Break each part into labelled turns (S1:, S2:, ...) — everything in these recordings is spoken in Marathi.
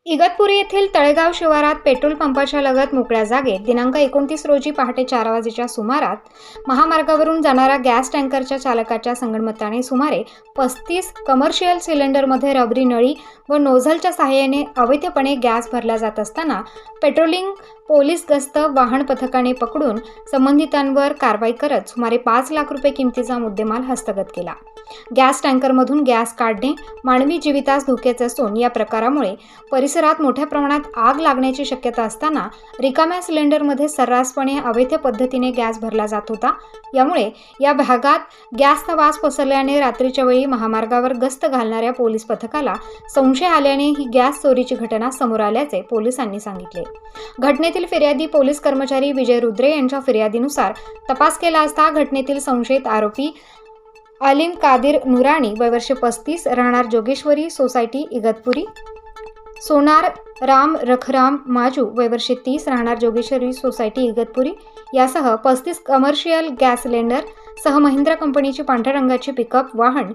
S1: इगतपुरी येथील तळेगाव शिवारात पेट्रोल पंपाच्या लगत मोकळ्या जागेत दिनांक 29 रोजी पहाटे 4 वाजेच्या सुमारात महामार्गावरून जाणाऱ्या गॅस टँकरच्या चालकाच्या संगनमताने सुमारे 35 कमर्शियल सिलेंडरमध्ये रबरी नळी व नोझलच्या सहाय्याने अवैधपणे गॅस भरला जात असताना पेट्रोलिंग पोलीस गस्त वाहन पथकाने पकडून संबंधितांवर कारवाई करत सुमारे 5 लाख रुपये किमतीचा मुद्देमाल हस्तगत केला। गॅस टँकरमधून गॅस काढणे मानवी जीवितास धोक्याचे असून या प्रकारामुळे परिसरात मोठ्या प्रमाणात आग लागण्याची शक्यता असताना रिकाम्या सिलेंडरमध्ये सर्रासपणे अवैध पद्धतीने गॅस भरला जात होता। यामुळे या भागात गॅसचा वास पसरल्याने रात्रीच्या वेळी महामार्गावर गस्त घालणाऱ्या पोलीस पथकाला संशय आल्याने ही गॅस चोरीची घटना समोर आल्याचे पोलिसांनी सांगितले। घटनेतील फिर्यादी पोलीस कर्मचारी विजय रुद्रे यांच्या फिर्यादीनुसार तपास केला असता घटनेतील संशयित आरोपी अलीम कादिर नुरानी वय वर्ष 35 राहणार जोगेश्वरी सोसायटी इगतपुरी, सोनार राम रखराम माजू वय वर्ष 30 राहणार जोगेश्वरी सोसायटी इगतपुरी यासह 35 कमर्शियल गॅस सिलेंडर सह महिंद्रा कंपनीची पांढऱ्या रंगाची पिकअप वाहन,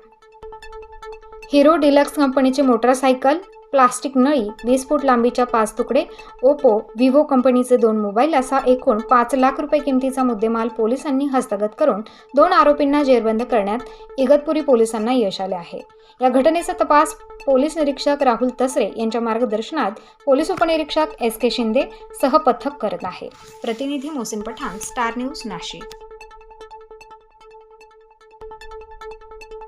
S1: हिरो डिलक्स कंपनीची मोटरसायकल, प्लास्टिक नळी, 20 फूट लांबीच्या 5 तुकडे, ओप्पो, विवो कंपनीचे 2 मोबाईल असा एकूण 5 लाख रुपये किमतीचा मुद्देमाल पोलिसांनी हस्तगत करून 2 आरोपींना जेरबंद करण्यात इगतपुरी पोलिसांना यश आले आहे। या घटनेचा तपास पोलीस निरीक्षक राहुल तसरे यांच्या मार्गदर्शनात पोलीस उपनिरीक्षक SK शिंदे सह पथक करत आहे। प्रतिनिधी मोहसिन पठाण, स्टार न्यूज, नाशिक।